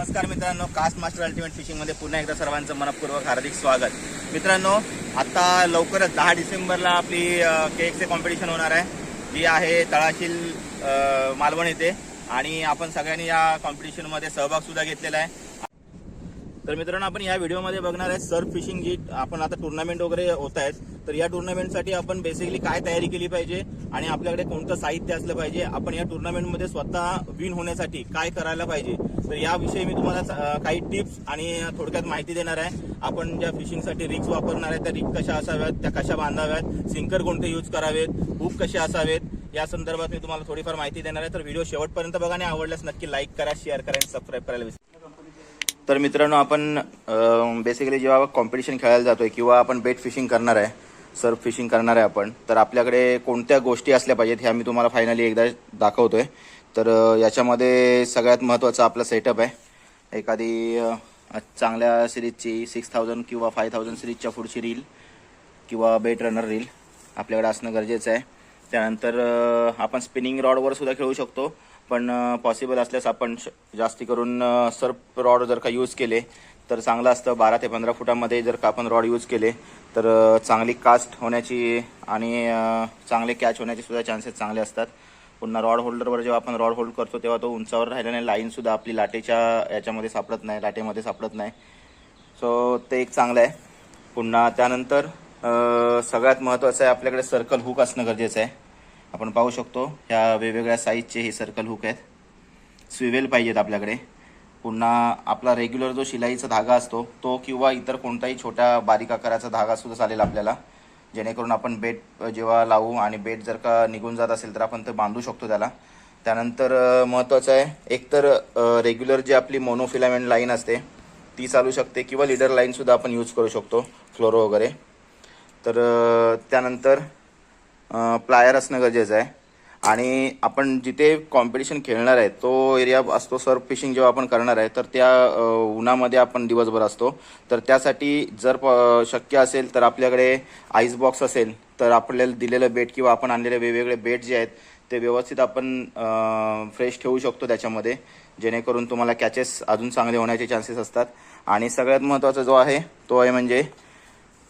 नमस्कार मित्रांनो, caste master ultimate फिशिंगमध्ये पुन्हा एकदा सर्वांचं मनपूर्वक हार्दिक स्वागत. मित्रांनो, आता लवकरच 10 डिसेंबरला आपली केकचे कॉम्पिटिशन होणार आहे, जी आहे तळाशील मालवण येथे. आणि आपण सगळ्यांनी या कॉम्पिटिशनमध्ये सहभाग सुद्धा घेतलेला आहे. तर मित्रांनो, आपण या व्हिडिओमध्ये बघणार आहे सर्फ फिशिंग. जी आपण आता टुर्नामेंट वगैरे होत आहेत, तर या टुर्नामेंटसाठी आपण बेसिकली काय तयारी केली पाहिजे आणि आपल्याकडे कोणतं साहित्य असलं पाहिजे, आपण या टुर्नामेंटमध्ये स्वतः विन होण्यासाठी काय करायला पाहिजे, तर याविषयी मी तुम्हाला काही टिप्स आणि थोडक्यात माहिती देणार आहे. आपण ज्या फिशिंगसाठी रिग्स वापरणार आहे त्या रिग कशा असाव्यात, त्या कशा बांधाव्यात, सिंकर कोणते यूज करावेत, हुक कसे असावेत, या संदर्भात मी तुम्हाला थोडीफार माहिती देणार आहे. तर व्हिडिओ शेवटपर्यंत बघा आणि आवडल्यास नक्की लाईक करा, शेअर करा आणि सबस्क्राईब करायला विसरू. तर मित्रांनो, आपण बेसिकली जेव्हा कॉम्पिटिशन खेळायला जातोय किंवा आपण बेट फिशिंग करणार आहे, सर्फ फिशिंग करणार आहे आपण, तर आपल्याकडे कोणत्या गोष्टी असल्या पाहिजेत ह्या मी तुम्हाला फायनली एकदा दाखवतोय. तर याच्यामध्ये सगळ्यात महत्त्वाचा आपला सेटअप आहे. एखादी चांगल्या सिरीजची 6000 किंवा 5000 सिरीजच्या पुढची रील किंवा बेट रनर रील आपल्याकडे असणं गरजेचं आहे. त्यानंतर आपण स्पिनिंग रॉडवर सुद्धा खेळू शकतो, पण पॉसिबल असल्यास आपण जास्ती करून सर्फ रॉड जर का यूज केले तर चांगलं असतं. 12 ते 15 फुटामध्ये जर का आपण रॉड यूज केले तर चांगली कास्ट होण्याची आणि चांगले कॅच होण्याचे सुद्धा चान्सेस चांगले असतात. पुन्हा रॉड होल्डरवर जेव्हा आपण रॉड होल्ड करतो तेव्हा तो उंचावर राहिला नाही, लाईनसुद्धा आपली लाटेच्या याच्यामध्ये सापडत नाही, लाटेमध्ये सापडत नाही. सो ते एक चांगलं आहे. पुन्हा त्यानंतर सगळ्यात महत्त्वाचं आहे, आपल्याकडे सर्कल हुक असणं गरजेचं आहे. आपण पाहू शकतो ह्या वेगवेगळ्या साईजचे हे सर्कल हुक आहेत. स्विवेल पाहिजेत आपल्याकडे. पुन्हा आपला रेग्युलर जो शिलाईचा धागा असतो तो किंवा इतर कोणताही छोट्या बारीक आकाराचा धागा सुद्धा चालेल आपल्याला, जेणेकरून आपण बेट जेव्हा लावू आणि बेट जर का निघून जात असेल तर आपण ते बांधू शकतो त्याला. त्यानंतर महत्त्वाचं आहे, एकतर रेग्युलर जी आपली मोनोफिलामेंट लाईन असते ती चालू शकते किंवा लीडर लाईनसुद्धा आपण यूज करू शकतो, फ्लोरो वगैरे. तर त्यानंतर प्लायर असणं गरजेचं आहे. आणि आपण जिथे कॉम्पिटिशन खेळणार आहे तो एरिया असतो, सर्फ फिशिंग जेव्हा आपण करणार आहे तर त्या उन्हामध्ये आपण दिवसभर असतो. तर त्यासाठी जर शक्य असेल तर आपल्याकडे आईस बॉक्स असेल तर आपल्याला दिलेलं बेट किंवा आपण आणलेले वेगवेगळे बेट जे आहेत ते व्यवस्थित आपण फ्रेश ठेवू शकतो त्याच्यामध्ये, जेणेकरून तुम्हाला कॅचेस अजून चांगले होण्याचे चान्सेस असतात. आणि सगळ्यात महत्त्वाचा जो आहे तो आहे म्हणजे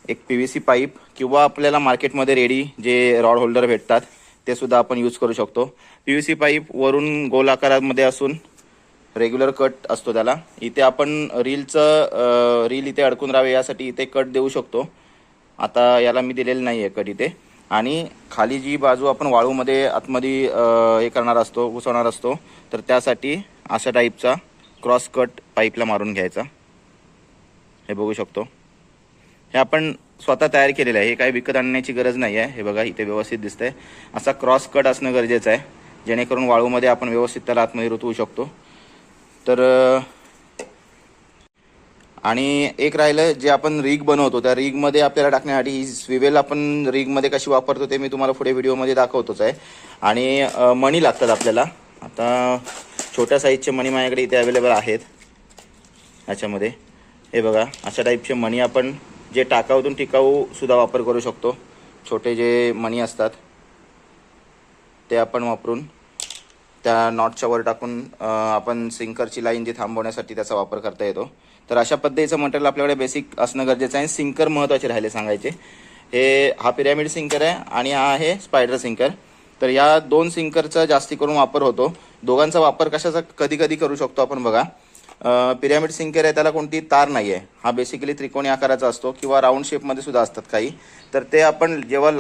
एक PVC पाईप किंवा आपल्याला मार्केटमध्ये रेडी जे रॉड होल्डर भेटतात ते सुद्धा आपण यूज करू शकतो. PVC पाईप वरून गोल आकारामध्ये असून रेग्युलर कट असतो त्याला. इथे आपण रील इथे अडकून राहावे यासाठी इथे कट देऊ शकतो. आता याला मी दिलेलं नाही आहे कट इथे. आणि खाली जी बाजू आपण वाळूमध्ये आतमध्ये हे करणार असतो, घुसवणार असतो, तर त्यासाठी अशा टाईपचा क्रॉस कट पाईपला मारून घ्यायचा. हे बघू शकतो, हे आपण स्वतः तयार केलेलं आहे, हे काही विकत आणण्याची गरज नाही आहे. हे बघा इथे व्यवस्थित दिसतंय. असा क्रॉस कट असणं गरजेचं आहे, जेणेकरून वाळूमध्ये आपण व्यवस्थित त्याला आतमध्ये रुतवू शकतो. तर आणि एक राहिलं, जे आपण रिग बनवतो त्या रिगमध्ये आपल्याला टाकण्यासाठी ही स्विवेल आपण रिगमध्ये कशी वापरतो ते मी तुम्हाला पुढे व्हिडिओमध्ये दाखवतोच आहे. आणि मणी लागतात आपल्याला. आता छोट्या साईजचे मणी माझ्याकडे इथे अवेलेबल आहेत ह्याच्यामध्ये. हे बघा अशा टाईपचे मणी आपण जे टाकाऊतून टिकाऊ सुद्धा वापर करू शकतो. छोटे जे मणी असतात ते आपण वापरून त्या नॉटच्या वर टाकून आपण सिंकरची लाईन जी थांबवण्यासाठी त्याचा वापर करता येतो. तर अशा पद्धतीचं मटेरियल आपल्याकडे बेसिक असणं गरजेचं आहे. सिंकर महत्त्वाचे राहिले सांगायचे. हा पिरॅमिड सिंकर आहे आणि हा आहे स्पायडर सिंकर. तर या दोन सिंकरचा जास्ती करून वापर होतो. दोघांचा वापर कशाचा कधी कधी करू शकतो आपण बघा. पिरॅमिड सिंकर आहे, त्याला कोणती तार नाही आहे. हा बेसिकली त्रिकोणी आकाराचा असतो किंवा राऊंड शेपमध्ये सुद्धा असतात काही. तर ते आपण जेव्हा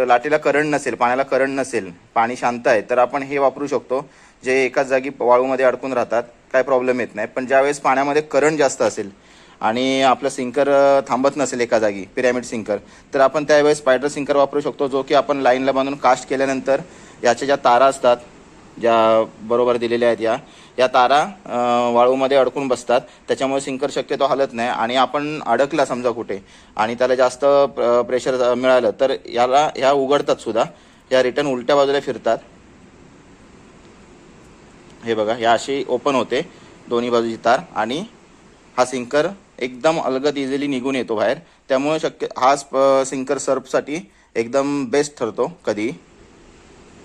लाटेला करंट नसेल, पाण्याला करंट नसेल, पाणी शांत आहे, तर आपण हे वापरू शकतो, जे एकाच जागी वाळूमध्ये अडकून राहतात, काय प्रॉब्लेम येत नाही. पण ज्यावेळेस पाण्यामध्ये करंट जास्त असेल आणि आपलं सिंकर थांबत नसेल एका जागी, पिरॅमिड सिंकर, तर आपण त्यावेळेस स्पायडर सिंकर वापरू शकतो, जो की आपण लाईनला बांधून कास्ट केल्यानंतर याच्या ज्या तारा असतात ज्या बरोबर दिलेल्या आहेत या तारा वाळूमध्ये अडकून बसतात. त्याच्यामुळे सिंकर शक्यतो हलत नाही. आणि आपण अडकला समजा कुठे आणि त्याला जास्त प्रेशर मिळालं तर ह्या उघडतात सुद्धा, ह्या रिटर्न उलट्या बाजूला फिरतात. हे बघा, ह्या अशी ओपन होते दोन्ही बाजूची तार आणि हा सिंकर एकदम अलगद इझिली निघून येतो बाहेर. त्यामुळे हा सिंकर सर्फसाठी एकदम बेस्ट ठरतो कधी.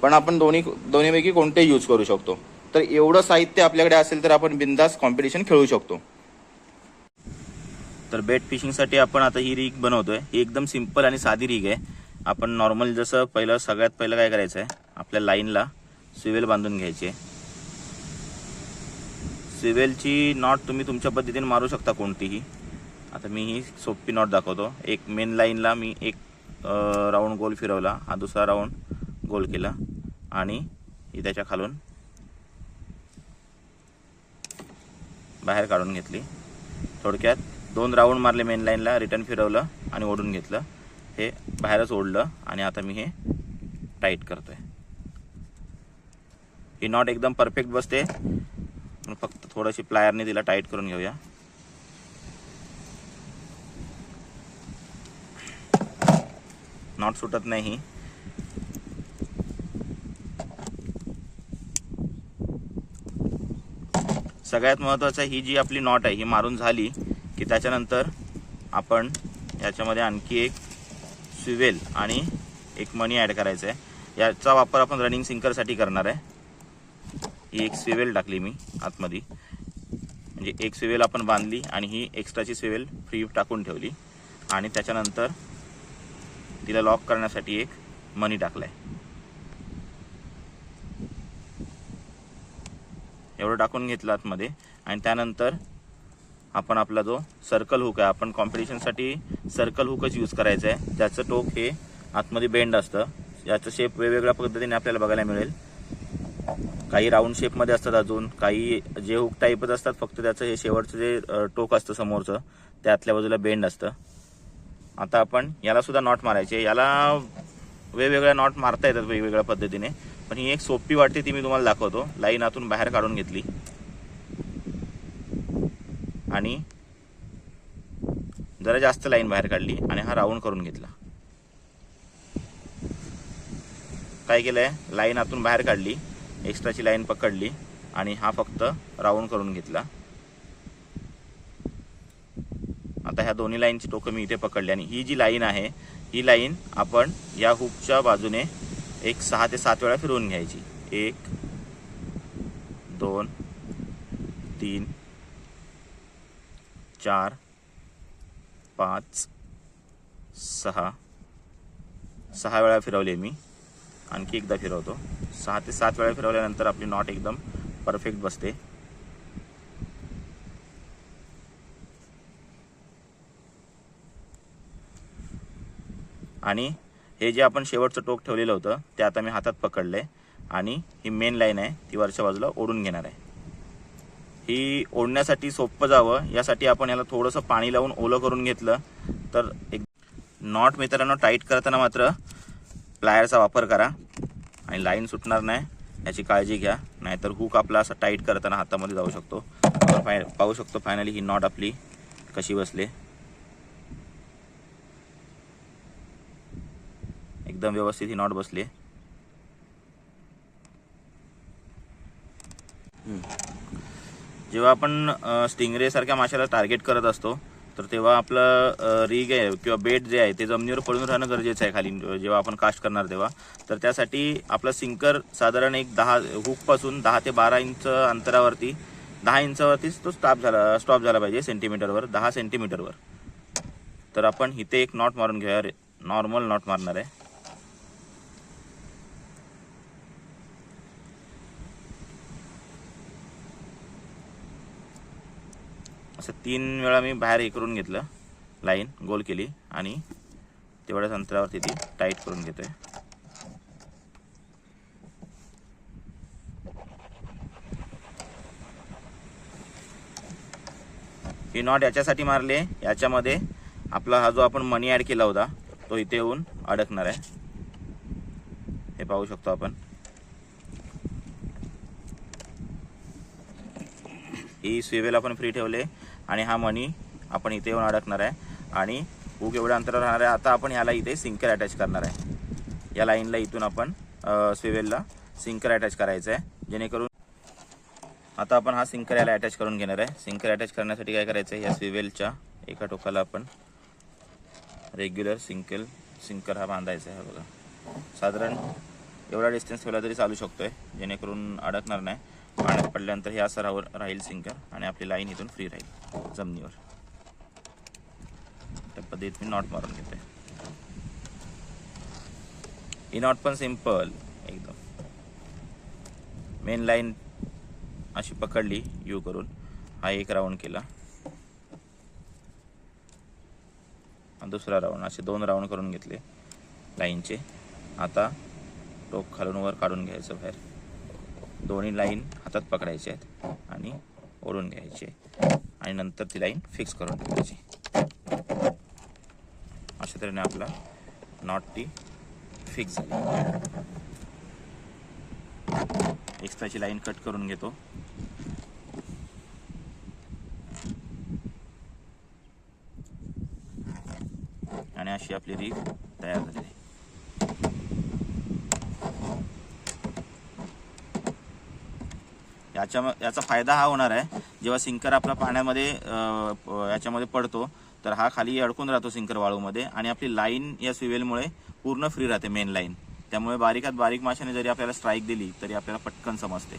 पण आपण दोन्हीपैकी कोणतेही यूज करू शकतो. तर एवढं साहित्य आपल्याकडे असेल तर आपण बिंदास कॉम्पिटिशन खेळू शकतो. तर बेट फिशिंगसाठी आपण आता ही रीग बनवतोय. ही एकदम सिंपल आणि साधी रीग आहे. आपण नॉर्मल जसं सगळ्यात पहिलं काय करायचं आहे, आपल्या लाईनला स्विवेल बांधून घ्यायची आहे. स्विवेलची नॉट तुम्ही तुमच्या पद्धतीने मारू शकता कोणतीही. आता मी ही सोपी नॉट दाखवतो. एक मेन लाईनला मी एक राऊंड गोल फिरवला, हा दुसरा राऊंड गोल केला आणि ही त्याच्या खालून बाहेर काढून घेतली. थोडक्यात 2 राऊंड मारले मेन लाईनला, रिटर्न फिरवलं आणि ओढून घेतलं. हे बाहेरच ओढलं आणि आता मी हे टाईट करतोय. ही नॉट एकदम परफेक्ट बसते. फक्त थोडीशी प्लायरने तिला टाईट करून घेऊया. नॉट सुटत नाही. सगळ्यात महत्त्वाचं ही जी आपली नॉट आहे ही मारून झाली की त्याच्यानंतर आपण याच्यामध्ये आणखी एक स्विवेल आणि एक मनी ॲड करायचं आहे. याचा वापर आपण रनिंग सिंकरसाठी करणार आहे. ही एक स्विवेल टाकली मी आतमध्ये, म्हणजे एक स्विवेल आपण बांधली आणि ही एक्स्ट्राची स्विवेल फ्री टाकून ठेवली आणि त्याच्यानंतर तिला लॉक करण्यासाठी एक मनी टाकलाय. एवढं टाकून घेतलं आतमध्ये आणि त्यानंतर आपण आपला जो सर्कल हुक आहे, आपण कॉम्पिटिशनसाठी सर्कल हुकच यूज करायचं आहे. ज्याचं टोक हे आतमध्ये बेंड असतं. याचं शेप वेगवेगळ्या पद्धतीने आपल्याला बघायला मिळेल. काही राऊंड शेपमध्ये असतात, अजून काही जे हुक टाईपच असतात, फक्त त्याचं हे शेवटचं जे टोक असतं समोरचं त्यातल्या बाजूला बेंड असतं. आता आपण याला सुद्धा नॉट मारायचे. याला वेगवेगळ्या नॉट मारता येतात वेगवेगळ्या पद्धतीने, पण ही एक सोपी वाटते ती मी तुम्हाला दाखवतो. लाईन आतून बाहेर काढून घेतली आणि जरा जास्त लाईन बाहेर काढली आणि हा राऊंड करून घेतला. काय केलंय, लाईन आतून बाहेर काढली, एक्स्ट्राची लाईन पकडली आणि हा फक्त राऊंड करून घेतला. आता ह्या दोन्ही लाईनची टोकं मी इथे पकडली आणि ही जी लाईन आहे ही लाईन आपण या हुकच्या बाजूने एक 6 ते 7 वेळा फिरवून घ्यायची. 1 2 3 4 5 6 वेळा फिरवले मी. आणखी एकदा फिरवतो. 6 ते 7 वेळा फिरवल्यानंतर आपली नॉट एकदम परफेक्ट बसते. आणि हे जे आपण शेवटचं टोक ठेवलेलं होतं ते आता मी हातात पकडले आणि ही मेन लाईन आहे ती वरच्या बाजूला ओढून घेणार आहे. ही ओढण्यासाठी सोपं जावं यासाठी आपण याला थोडंसं पाणी लावून ओलं करून घेतलं तर एक नॉट मित्रांनो टाईट करताना मात्र प्लायरचा वापर करा आणि लाईन सुटणार नाही याची काळजी घ्या, नाहीतर हुक आपला असं टाईट करताना हातामध्ये जाऊ शकतो. आपण पाहू शकतो फायनली ही नॉट आपली कशी बसले. एकदम व्यवस्थित ही नॉट बसली. जेव्हा आपण स्टिंगरे सारख्या माशाला टार्गेट करत असतो तर तेव्हा आपलं रीग आहे किंवा बेट जे आहे ते जमिनीवर पडून राहणं गरजेचं आहे खाली जेव्हा आपण कास्ट करणार तेव्हा. तर त्यासाठी आपला सिंकर साधारण एक 10 हुकपासून 10 ते 12 इंच अंतरावरती 10 इंचावरतीच तो स्टॉप झाला पाहिजे सेंटीमीटरवर, 10 सेंटीमीटरवर. तर आपण इथे एक नॉट मारून घेऊया. नॉर्मल नॉट मारणार आहे. असं 3 वेळा मी बाहेर हे करून घेतलं, लाईन गोल केली आणि तेवढ्याच अंतरावरती ती टाईट करून घेतोय. ही नॉट याच्यासाठी मारले, याच्यामध्ये आपला हा जो आपण मनी ॲड केला होता तो इथे येऊन अडकणार आहे. हे पाहू शकतो आपण. ही स्विवेल आपण फ्री ठेवले आणि हा मनी आपण इथे येऊन अडकणार आहे आणि हुक एवढ्या अंतरावर राहणार आहे. आता आपण याला इथे सिंकर अटॅच करणार आहे. या लाईनला इथून आपण स्विवेलला सिंकर अटॅच करायचं आहे, जेणेकरून आता आपण हा सिंकर याला अटॅच करून घेणार आहे. सिंकर अटॅच करण्यासाठी काय करायचं आहे, या स्विवेलच्या एका टोकाला आपण रेग्युलर सिंकर हा बांधायचा आहे. बघा साधारण एवढा डिस्टन्स ठेवला तरी चालू शकतोय, जेणेकरून अडकणार नाही. पाण्यात पडल्यानंतर हे असं राहील सिंकर आणि आपली लाईन इथून फ्री राहील जमिनीवर. त्या पद्धतीत मी नॉट मारून घेतोय. ही नॉट पण सिंपल एकदम. मेन लाईन अशी पकडली यू करून, हा एक राऊंड केला, दुसरा राऊंड, असे 2 राऊंड करून घेतले लाईनचे. आता टोक खालून वर काढून घ्यायचं बाहेर. दोन्ही लाईन हातात पकडायचे आहेत आणि ओढून घ्यायचे आणि नंतर ती लाईन फिक्स करून ठेवायची. अशा तऱ्हेने आपला नॉट ती फिक्स झाली. एक्स्ट्राची लाईन कट करून घेतो. आणि अशी आपली रीग तयार झालेली आहे. याचा फायदा हा होणार आहे, जेव्हा सिंकर आपला पाण्यामध्ये याच्यामध्ये पडतो तर हा खाली अडकून राहतो सिंकर वाळूमध्ये आणि आपली लाईन या स्विवेलमुळे पूर्ण फ्री राहते मेन लाईन. त्यामुळे बारीकात बारीक माशाने जरी आपल्याला स्ट्राईक दिली तरी आपल्याला पटकन समजते.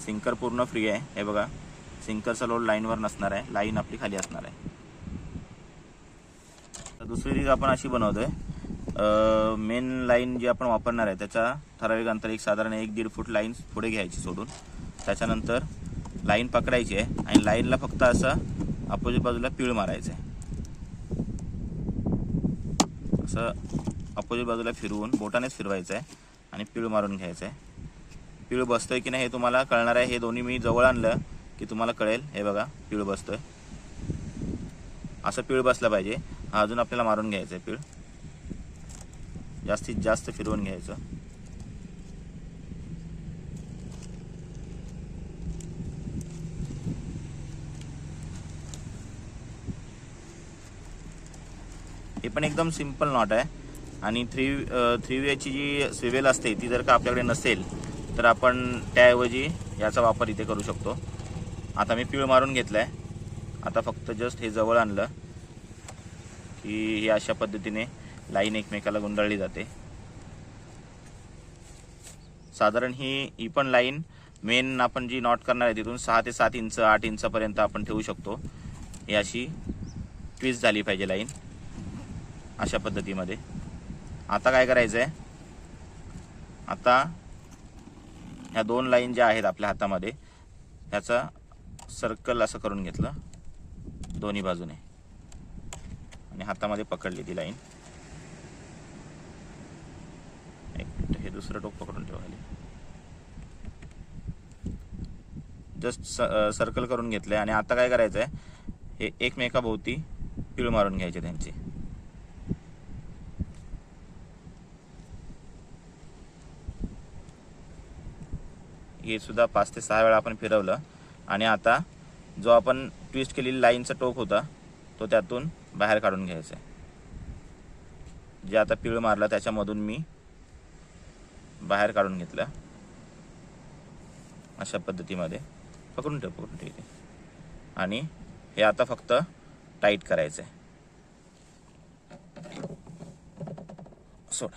सिंकर पूर्ण फ्री आहे. हे बघा, सिंकरचा लोड लाईनवर नसणार आहे, लाईन आपली खाली असणार आहे. दुसरी रीग आपण अशी बनवतोय. मेन लाईन जी आपण वापरणार आहे त्याच्या ठराविक अंतर एक साधारण 1-1.5 फूट लाईन पुढे घ्यायची सोडून. त्याच्यानंतर लाईन पकडायची आहे आणि लाईनला फक्त असं अपोजिट बाजूला पीळ मारायचं आहे. असं अपोजिट बाजूला फिरवून बोटानेच फिरवायचं आहे आणि पीळ मारून घ्यायचं आहे. पीळ बसतोय की नाही हे तुम्हाला कळणार आहे. हे दोन्ही मी जवळ आणलं की तुम्हाला कळेल. हे बघा, पीळ बसतोय. असं पीळ बसलं पाहिजे. हा अजून आपल्याला मारून घ्यायचं आहे पीळ. जास्तीत जास्त फिरवून घ्यायचं. हे पण एकदम सिंपल नॉट आहे. आणि थ्री वेची जी स्विवेल असते ती जर का आपल्याकडे नसेल तर आपण त्याऐवजी याचा वापर इथे करू शकतो. आता मी पीळ मारून घेतलाय. आता फक्त जस्ट हे जवळ आणलं की ही अशा पद्धतीने लाईन एकमेकाला गुंडाळली जाते. साधारण ही पण लाईन मेन आपण जी नॉट करणार आहे तिथून 6 ते 7 इंच 8 इंचापर्यंत आपण ठेवू शकतो. ही अशी ट्विस्ट झाली पाहिजे लाईन अशा पद्धतीमध्ये. आता काय करायचं आहे, आता ह्या 2 लाईन ज्या आहेत आपल्या हातामध्ये ह्याचा सर्कल असं करून घेतलं दोन्ही बाजूने आणि हातामध्ये पकडली ती लाईन. एक मिनिट, हे दुसरं टोक पकडून ठेवायला. जस्ट सर्कल करून घेतलंय आणि आता काय करायचं आहे, हे एकमेकाभोवती पीळ मारून घ्यायचे त्यांची. हे सुद्धा 5 ते 6 वेळा आपण फिरवलं आणि आता जो आपण ट्विस्ट केलेली लाईनचा टोक होता तो त्यातून बाहेर काढून घ्यायचा आहे. जे आता पीळ मारला त्याच्यामधून मी बाहेर काढून घेतलं अशा पद्धतीमध्ये. पकडून ठेव इथे. आणि हे आता फक्त टाईट करायचं आहे. सोड.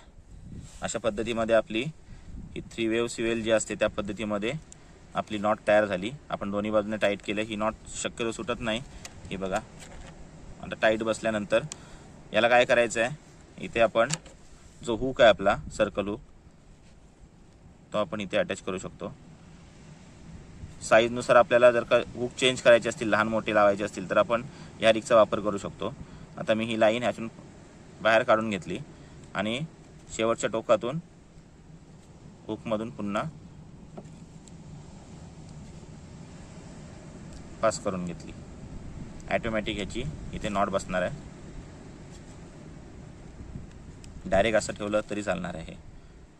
अशा पद्धतीमध्ये आपली ही 3 वेव्ह स्विवेल जी असते त्या पद्धतीमध्ये आपली नॉट तयार झाली. आपण दोन्ही बाजूने टाईट केलं. ही नॉट शक्यतो सुटत नाही. हे बघा, आता टाईट बसल्यानंतर याला काय करायचं आहे, इथे आपण जो हुक आहे आपला सर्कल हुक तो आपण इथे अटॅच करू शकतो. साईजनुसार आपल्याला जर का हुक चेंज करायचे असतील, लहान मोठे लावायचे असतील तर आपण ह्या रिगचा वापर करू शकतो. आता मी ही लाईन ह्यातून बाहेर काढून घेतली आणि शेवटच्या टोकातून हुकमधून पुन्हा पास करून घेतली. ऑटोमॅटिक ह्याची इथे नॉट बसणार आहे. डायरेक्ट असं ठेवलं तरी चालणार आहे.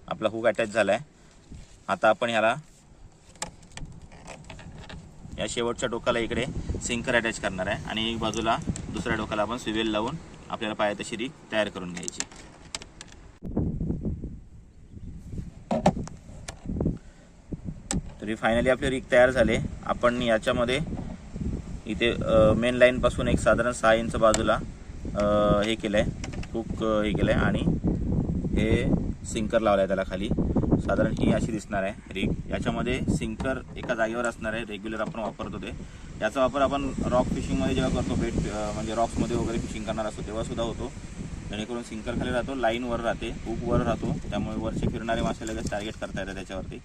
आपला हुक अटॅच झाला आहे. आता आपण ह्याला या शेवटच्या टोकाला इकडे सिंकर अटॅच करणार आहे आणि एक बाजूला दुसऱ्या टोकाला आपण स्विवेल लावून आपल्याला पाहिजे तशी रीग तयार करून घ्यायची. तरी फायनली आपली रीग तयार झाले. आपण याच्यामध्ये इथे मेन लाईन पासून एक साधारण 6 इंच बाजूला हे केलंय, हुक हे केलंय आणि हे सिंकर लावलाय त्याला खाली. साधारण ही अशी दिसणार आहे रिग. याच्यामध्ये सिंकर एका जागेवर असणार आहे, रेग्युलर आपण वापरतो ते. याचा वापर आपण रॉक फिशिंगमध्ये जेव्हा करतो, बेट म्हणजे रॉक्समध्ये वगैरे फिशिंग करणार असतो तेव्हा सुद्धा होतो. जेणेकरून सिंकर खाली राहतो, लाईन वर राहते, हुक वर राहतो, त्यामुळे वरचे फिरणारे मासे लगेच टार्गेट करता येतात त्याच्यावरती.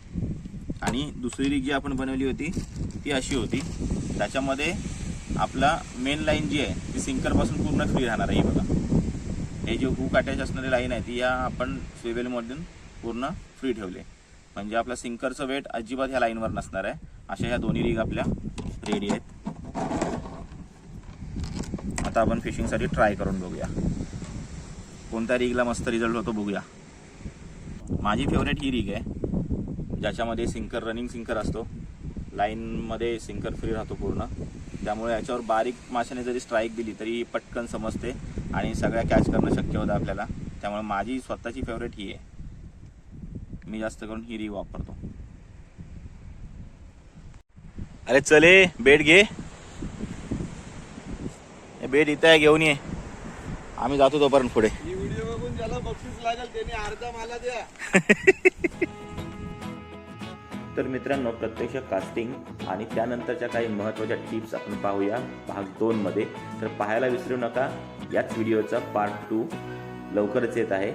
आणि दुसरी रिग जी आपण बनवली होती ती अशी होती, त्याच्यामध्ये आपला मेन लाईन जी आहे ती सिंकरपासून पूर्ण फ्री राहणार आहे. बघा, हे जे हुक अटॅच असणारी लाईन आहे ती या आपण स्विवेलमधून पूर्ण फ्री ठेवले, म्हणजे आपला सिंकरचं वेट अजिबात ह्या लाईनवर नसणार आहे. अशा ह्या दोन्ही रिग आपल्या रेडी आहेत. आता आपण फिशिंगसाठी ट्राय करून बघूया कोणत्या रिगला मस्त रिझल्ट होतो बघूया. माझी फेवरेट ही रिग आहे, ज्याच्यामध्ये सिंकर रनिंग सिंकर असतो, लाईनमध्ये सिंकर फ्री राहतो पूर्ण. त्यामुळे याच्यावर बारीक माशाने जरी स्ट्राईक दिली तरी पटकन समजते आणि सगळ्या कॅच करणं शक्य होतं आपल्याला. त्यामुळे माझी स्वतःची फेवरेट ही आहे, मी जास्त करून ही रिग वापरतो. अरे चले, बेट घे, बेट इथं आहे, घेऊन ये, आम्ही जातो तोपर्यंत पुढे. व्हिडिओ बघून ज्याला बक्षीस लागेल त्याने अर्धा मला द्या. तर मित्रांनो, प्रत्यक्ष कास्टिंग आणि त्यानंतरच्या काही महत्त्वाच्या टिप्स आपण पाहूया भाग 2 मध्ये. तर पाहायला विसरू नका, याच व्हिडिओचा पार्ट 2 लवकरच येत आहे.